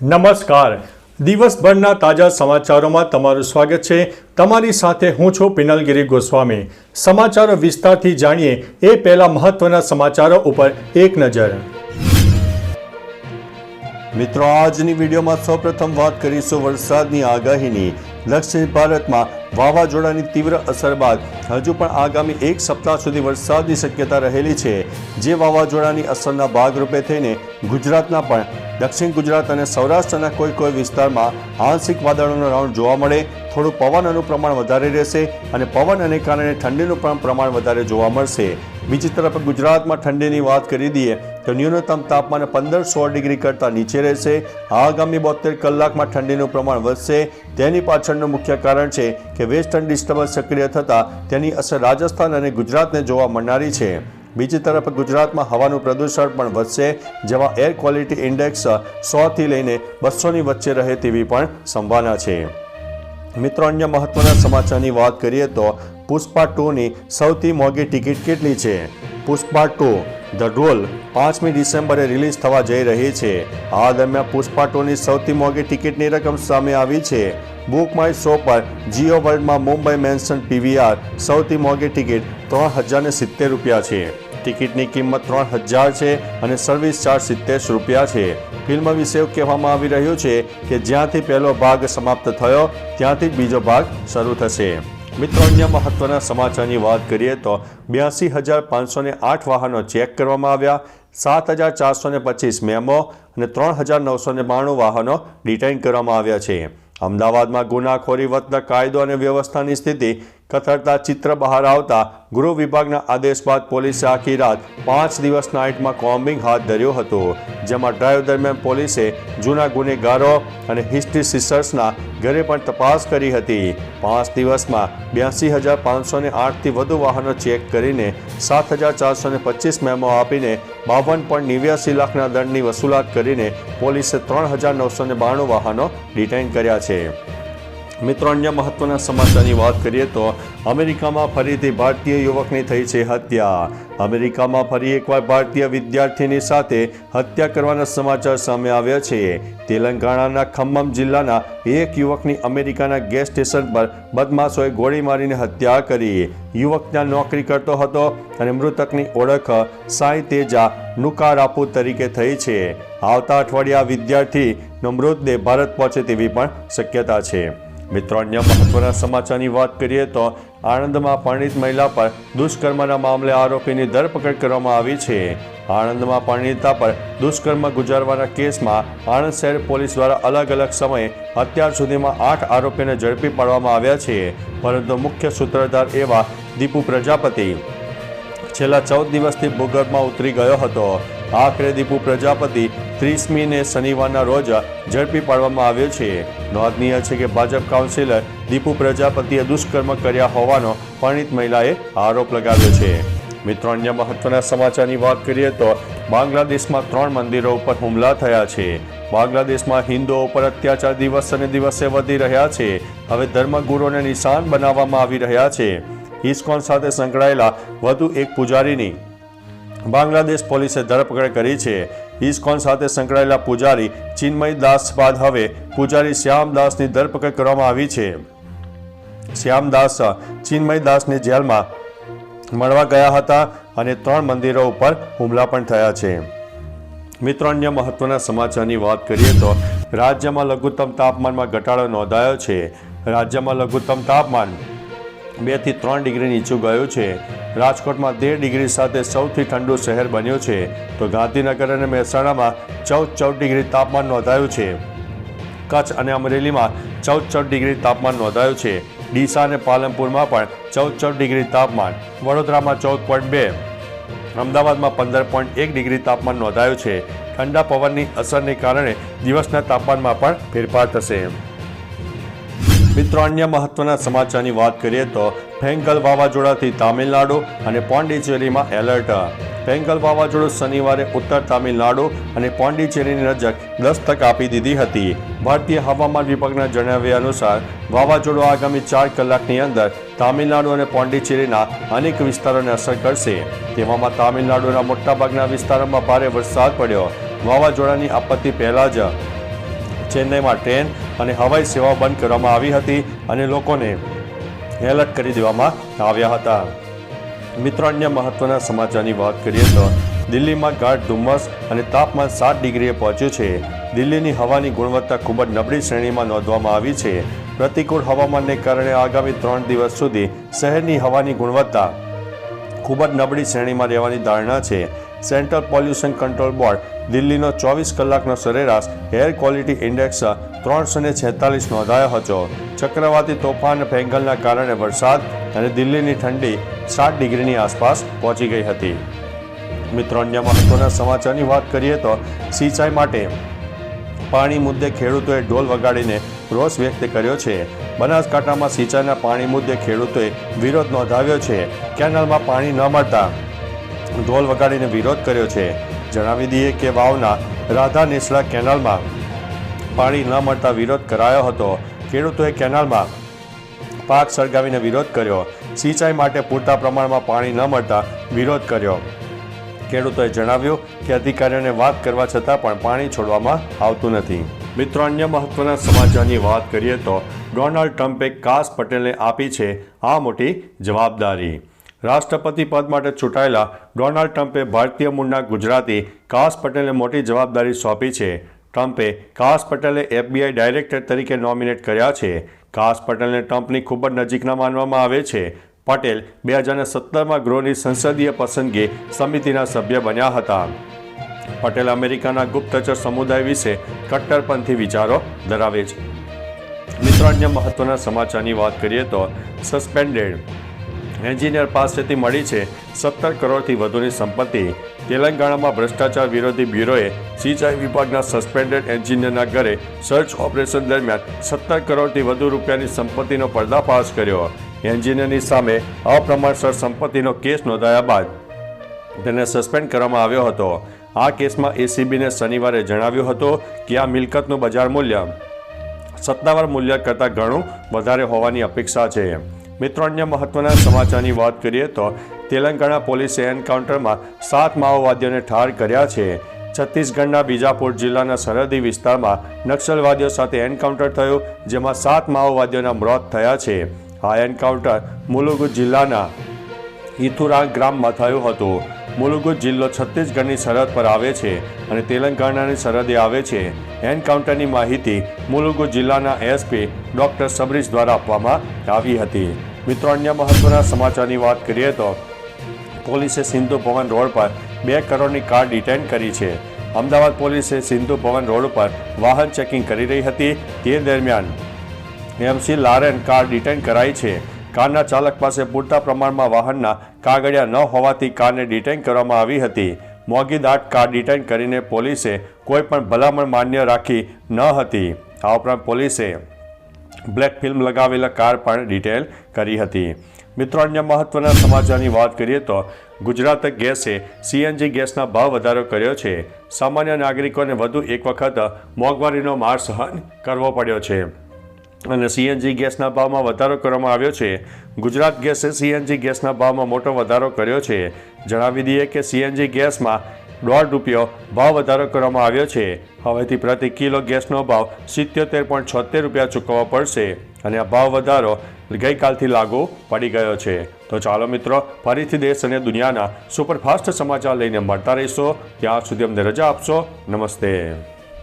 નમસ્કાર. દિવસભરના તાજા સમાચારોમાં તમારું સ્વાગત છે. તમારી સાથે હું છું પિનલગીરી ગોસ્વામી. સમાચારો વિસ્તારથી જાણીએ એ પહેલા મહત્વના સમાચારો ઉપર એક નજર. મિત્રો, આજની વિડીયોમાં સૌપ્રથમ વાત કરીશું વરસાદની આગાહીની. દક્ષિણ ભારતમાં વાવાઝોડાની તીવ્ર અસર બાદ હજુ પણ આગામી એક સપ્તાહ સુધી વરસાદની શક્યતા રહેલી છે. જે વાવાઝોડાની અસરના ભાગરૂપે થઈને ગુજરાતના પણ દક્ષિણ ગુજરાત અને સૌરાષ્ટ્રના કોઈ વિસ્તારમાં આંશિક વાદળોનો રાઉન્ડ જોવા મળે. થોડું પવનનું પ્રમાણ વધારે રહેશે અને પવનને કારણે ઠંડીનું પણ પ્રમાણ વધારે જોવા મળશે. બીજી તરફ ગુજરાતમાં ઠંડીની વાત કરી દઈએ તો ન્યૂનતમ તાપમાન 15-16 ડિગ્રી કરતાં નીચે રહેશે. આગામી 72 કલાકમાં ઠંડીનું પ્રમાણ વધશે. તેની પાછળનું મુખ્ય કારણ છે કે વેસ્ટર્ન ડિસ્ટર્બન્સ સક્રિય થતાં તેની અસર રાજસ્થાન અને ગુજરાતને જોવા મળનારી છે. બીજી તરફ ગુજરાતમાં હવાનું પ્રદૂષણ પણ વધશે, જેમાં એર ક્વોલિટી ઇન્ડેક્સ 100થી લઈને 200ની વચ્ચે રહે તેવી પણ સંભાવના છે. મિત્રો, અન્ય મહત્વના સમાચારની વાત કરીએ તો પુષ્પા 2ની સૌથી મોંઘી ટિકિટ કેટલી છે? પુષ્પા 2 ધ રોલ 5મી ડિસેમ્બરે રિલીઝ થવા જઈ રહી છે. આ દરમિયાન પુષ્પા 2ની સૌથી મોંઘી ટિકિટની રકમ સામે આવી છે. બુક માય શો પર જીઓ વર્લ્ડમાં મુંબઈ મેન્શન પીવીઆર સૌથી મોંઘી ટિકિટ ₹3070 છે. ટિકિટની કિંમત 3000 છે અને સર્વિસ ચાર્જ ₹70 છે. ફિલ્મ વિશે એવું કહેવામાં આવી રહ્યું છે કે જ્યાંથી પહેલો ભાગ સમાપ્ત થયો ત્યાંથી જ બીજો ભાગ શરૂ થશે. મિત્રો, અન્ય મહત્વના સમાચારની વાત કરીએ તો 82,508 વાહનો ચેક કરવામાં આવ્યા, 7,425 મેમો અને 3,992 વાહનો ડિટેઇન કરવામાં આવ્યા છે. અમદાવાદમાં ગુનાખોરી વધતા કાયદો અને વ્યવસ્થાની સ્થિતિ કથળતા ચિત્ર બહાર આવતા ગૃહ વિભાગના આદેશ બાદ પોલીસે આખી રાત 5 દિવસ નાઇટમાં કોમ્બિંગ હાથ ધર્યું હતું. જેમાં ડ્રાઈવ દરમિયાન પોલીસે જૂના ગુનેગારો અને હિસ્ટ્રી સીસર્સના ઘરે પણ તપાસ કરી હતી. 5 દિવસમાં 82,508થી વધુ વાહનો ચેક કરીને 7,425 મેમો આપીને 52.89 લાખના દંડની વસૂલાત કરીને પોલીસે 3,992 વાહનો ડિટેઇન કર્યા છે. મિત્રો, અન્ય મહત્વના સમાચારની વાત કરીએ તો અમેરિકામાં ફરીથી ભારતીય યુવકની થઈ છે હત્યા. અમેરિકામાં ફરી એકવાર ભારતીય વિદ્યાર્થીની સાથે હત્યા કરવાના સમાચાર સામે આવ્યા છે. તેલંગાણાના ખમ્મમ જિલ્લાના એક યુવકની અમેરિકાના ગેસ સ્ટેશન પર બદમાશોએ ગોળી મારીને હત્યા કરી. યુવક ત્યાં નોકરી કરતો હતો અને મૃતકની ઓળખ સાઈ તેજા નુકારાપુ તરીકે થઈ છે. આવતા અઠવાડિયે આ વિદ્યાર્થીનો મૃતદેહ ભારત પહોંચે તેવી પણ શક્યતા છે. મિત્રો, અન્ય મહત્વના સમાચારની વાત કરીએ તો આણંદમાં પરિણીત મહિલા પર દુષ્કર્મના મામલે આરોપીની ધરપકડ કરવામાં આવી છે. આણંદમાં પરિણીતા પર દુષ્કર્મ ગુજારવાના કેસમાં આણંદ શહેર પોલીસ દ્વારા અલગ અલગ સમયે અત્યાર સુધીમાં 8 આરોપીને ઝડપી પાડવામાં આવ્યા છે. પરંતુ મુખ્ય સૂત્રધાર એવા દીપુ પ્રજાપતિ છેલ્લા 14 દિવસથી ભૂગર્ભમાં ઉતરી ગયો હતો. આખરે દીપુ પ્રજાપતિ 30મીને શનિવારના રોજ ઝડપી પાડવામાં આવ્યો છે. નોંધનીય છે કે ભાજપ કાઉન્સિલર દીપુ પ્રજાપતિએ દુષ્કર્મ કર્યા હોવાનો પરિણીત મહિલાએ આરોપ લગાવ્યો છે. મિત્રો, અન્ય મહત્વના સમાચારની વાત કરીએ તો બાંગ્લાદેશમાં 3 મંદિરો ઉપર હુમલા થયા છે. બાંગ્લાદેશમાં હિન્દુઓ ઉપર અત્યાચાર દિવસે ને દિવસે વધી રહ્યા છે. હવે ધર્મગુરુઓને નિશાન બનાવવામાં આવી રહ્યા છે. ઇસ્કોન સાથે સંકળાયેલા વધુ એક પૂજારીની બાંગ્લાદેશ પોલીસે ધરપકડ કરી છે. ઇસ્કોન સાથે સંકળાયેલા પૂજારી ચિન્મય દાસ બાદ હવે પૂજારી શ્યામ દાસની ધરપકડ કરવામાં આવી છે. શ્યામ દાસ ચિન્મય દાસને જેલમાં મળવા ગયા હતા અને 3 મંદિરો ઉપર હુમલા પણ થયા છે. મિત્રો, અન્ય મહત્વના સમાચારની વાત કરીએ તો રાજ્યમાં લઘુત્તમ તાપમાનમાં ઘટાડો નોંધાયો છે. રાજ્યમાં લઘુત્તમ તાપમાન 2 થી 3 ડિગ્રી નીચું ગયું છે. રાજકોટમાં 13 ડિગ્રી સાથે સૌથી ઠંડુ શહેર બન્યું છે, તો ગાંધીનગર અને મહેસાણામાં 14 ડિગ્રી તાપમાન નોંધાયું છે. કચ્છ અને અમરેલીમાં 14 ડિગ્રી તાપમાન નોંધાયું છે. ડીસા અને પાલનપુરમાં પણ 14 ડિગ્રી તાપમાન, વડોદરામાં 14.2, અમદાવાદમાં 15.1 ડિગ્રી તાપમાન નોંધાયું છે. ઠંડા પવનની અસરને કારણે દિવસના તાપમાનમાં પણ ફેરફાર થશે. મિત્રો, અન્ય મહત્વના સમાચારની વાત કરીએ તો ફેંગલ વાવાઝોડાથી તામિલનાડુ અને પોંડિચેરીમાં એલર્ટ. ફેંગલ વાવાઝોડું શનિવારે ઉત્તર તામિલનાડુ અને પોંડિચેરીની નજીક દસ્તક આપી દીધી હતી. ભારતીય હવામાન વિભાગના જણાવ્યા અનુસાર વાવાઝોડું આગામી 4 કલાકની અંદર તામિલનાડુ અને પોંડિચેરીના અનેક વિસ્તારોને અસર કરશે. તેવામાં તામિલનાડુના મોટાભાગના વિસ્તારોમાં ભારે વરસાદ પડ્યો. વાવાઝોડાની આપત્તિ પહેલા જ ચેન્નઈમાં ટ્રેન અને હવાઈ સેવાઓ બંધ કરવામાં આવી હતી અને લોકોને એલર્ટ કરી દેવામાં આવ્યા હતા. મિત્રો, અન્ય મહત્વના સમાચારની વાત કરીએ તો દિલ્હીમાં ગાઢ ધુમ્મસ અને તાપમાન 7 ડિગ્રીએ પહોંચ્યું છે. દિલ્હીની હવાની ગુણવત્તા ખૂબ જ નબળી શ્રેણીમાં નોંધવામાં આવી છે. પ્રતિકૂળ હવામાનને કારણે આગામી 3 દિવસ સુધી શહેરની હવાની ગુણવત્તા ખૂબ જ નબળી શ્રેણીમાં રહેવાની ધારણા છે. સેન્ટ્રલ પોલ્યુશન કંટ્રોલ બોર્ડ દિલ્હીનો 24 કલાકનો સરેરાશ એર ક્વોલિટી ઇન્ડેક્સ 346 નોંધાયો હતો. ચક્રવાતી તોફાન ફેંગલના કારણે વરસાદ અને દિલ્હીની ઠંડી 7 ડિગ્રીની આસપાસ પહોંચી ગઈ હતી. મિત્રો, અન્ય મહત્વના સમાચારની વાત કરીએ તો સિંચાઈ માટે પાણી મુદ્દે ખેડૂતોએ ઢોલ વગાડીને રોષ વ્યક્ત કર્યો છે. બનાસકાંઠામાં સિંચાઈના પાણી મુદ્દે ખેડૂતોએ વિરોધ નોંધાવ્યો છે. કેનાલમાં પાણી ન મળતા ઢોલ વગાડીને વિરોધ કર્યો છે. જણાવી દઈએ કે વાવના રાધા નેસડા કેનાલમાં પાણી ન મળતા વિરોધ કરાયો હતો. ખેડૂતોએ કેનાલમાં પાક સળગાવીને વિરોધ કર્યો. સિંચાઈ માટે પૂરતા પ્રમાણમાં પાણી ન મળતા વિરોધ કર્યો. ખેડૂતોએ જણાવ્યું કે અધિકારીઓને વાત કરવા છતાં પણ પાણી છોડવામાં આવતું નથી. મિત્રો, અન્ય મહત્વના સમાચારની વાત કરીએ તો ડોનાલ્ડ ટ્રમ્પે કાસ પટેલને આપી છે આ મોટી જવાબદારી. રાષ્ટ્રપતિ પદ માટે ચૂંટાયેલા ડોનાલ્ડ ટ્રમ્પે ભારતીય મૂળના ગુજરાતી કાસ પટેલને મોટી જવાબદારી સોંપી છે. ટ્રમ્પે કાસ પટેલને FBI ડાયરેક્ટર તરીકે નોમિનેટ કર્યા છે. કાસ પટેલને ટ્રમ્પની ખૂબ જ નજીકના માનવામાં આવે છે. પટેલ 2017માં ગૃહની સંસદીય પસંદગી સમિતિના સભ્ય બન્યા હતા. પટેલ અમેરિકાના ગુપ્તચર સમુદાય વિશે કટ્ટરપંથી વિચારો ધરાવે છે. મિત્રો, અન્ય મહત્વના સમાચારની વાત કરીએ તો સસ્પેન્ડેડ એન્જિનિયર પાસેથી મળી છે 17 કરોડથી વધુની સંપત્તિ. તેલંગાણામાં ભ્રષ્ટાચાર વિરોધી બ્યુરોએ સિંચાઈ વિભાગના સસ્પેન્ડેડ એન્જિનિયરના ઘરે સર્ચ ઓપરેશન દરમિયાન 17 કરોડથી વધુ રૂપિયાની સંપત્તિનો પર્દાફાશ કર્યો. એન્જિનિયરની સામે અપ્રમાણસર સંપત્તિનો કેસ નોંધાયા બાદ તેને સસ્પેન્ડ કરવામાં આવ્યો હતો. આ કેસમાં ACBને શનિવારે જણાવ્યું હતું કે આ મિલકતનું બજાર મૂલ્ય સત્તાવાર મૂલ્ય કરતાં ઘણું વધારે હોવાની અપેક્ષા છે. મિત્રો, અન્ય મહત્વના સમાચારની વાત કરીએ તો તેલંગાણા પોલીસે એન્કાઉન્ટરમાં 7 માઓવાદીઓને ઠાર કર્યા છે. છત્તીસગઢના બીજાપુર જિલ્લાના સરહદી વિસ્તારમાં નક્સલવાદીઓ સાથે એન્કાઉન્ટર થયું, જેમાં 7 માઓવાદીઓના મોત થયા છે. આ એન્કાઉન્ટર મુલુગુ જિલ્લાના ઇથુરાંગ ગામમાં થયું હતું. મુલુગુ જિલ્લો છત્તીસગઢની સરહદ પર આવે છે અને તેલંગાણાની સરહદે આવે છે. એન્કાઉન્ટરની માહિતી મુલુગુ જિલ્લાના SP ડોક્ટર સબરીશ દ્વારા આપવામાં આવી હતી. મિત્રો, અન્ય મહત્વના સમાચારની વાત કરીએ તો પોલીસે સિંધુ ભવન રોડ પર 2 કરોડની કાર ડિટેન કરી છે. અમદાવાદ પોલીસે સિંધુ ભવન રોડ પર વાહન ચેકિંગ કરી રહી હતી. તે દરમિયાન MC લારેન કાર ડિટેન કરાઈ છે. કારના ચાલક પાસે પૂરતા પ્રમાણમાં વાહનના કાગળિયા ન હોવાથી કારને ડિટેન કરવામાં આવી હતી. મોંઘીદાટ કાર ડિટેન કરીને પોલીસે કોઈ પણ ભલામણ માન્ય રાખી ન હતી. આ ઉપરાંત પોલીસે બ્લેક ફિલ્મ લગાવેલા કાર પણ ડિટેન કરી હતી. મિત્રો, અન્ય મહત્વના સમાચારની વાત કરીએ તો ગુજરાત ગેસે CNG ગેસના ભાવ વધારો કર્યો છે. સામાન્ય નાગરિકોને વધુ એક વખત મોંઘવારીનો માર સહન કરવો પડ્યો છે અને CNG ગેસના ભાવમાં વધારો કરવામાં આવ્યો છે. ગુજરાત ગેસે CNG ગેસના ભાવમાં મોટો વધારો કર્યો છે. જણાવી દઈએ કે CNG ગેસમાં ₹1.5 ભાવ વધારો કરવામાં આવ્યો છે. હવેથી પ્રતિ કિલો ગેસનો ભાવ 77.76 રૂપિયા ચૂકવવા પડશે અને આ ભાવ વધારો ગઈકાલથી લાગુ પડી ગયો છે. તો ચાલો મિત્રો, ફરીથી દેશ અને દુનિયાના સુપરફાસ્ટ સમાચાર લઈને મળતા રહીશો. ત્યાં સુધી અમને રજા આપશો. નમસ્તે.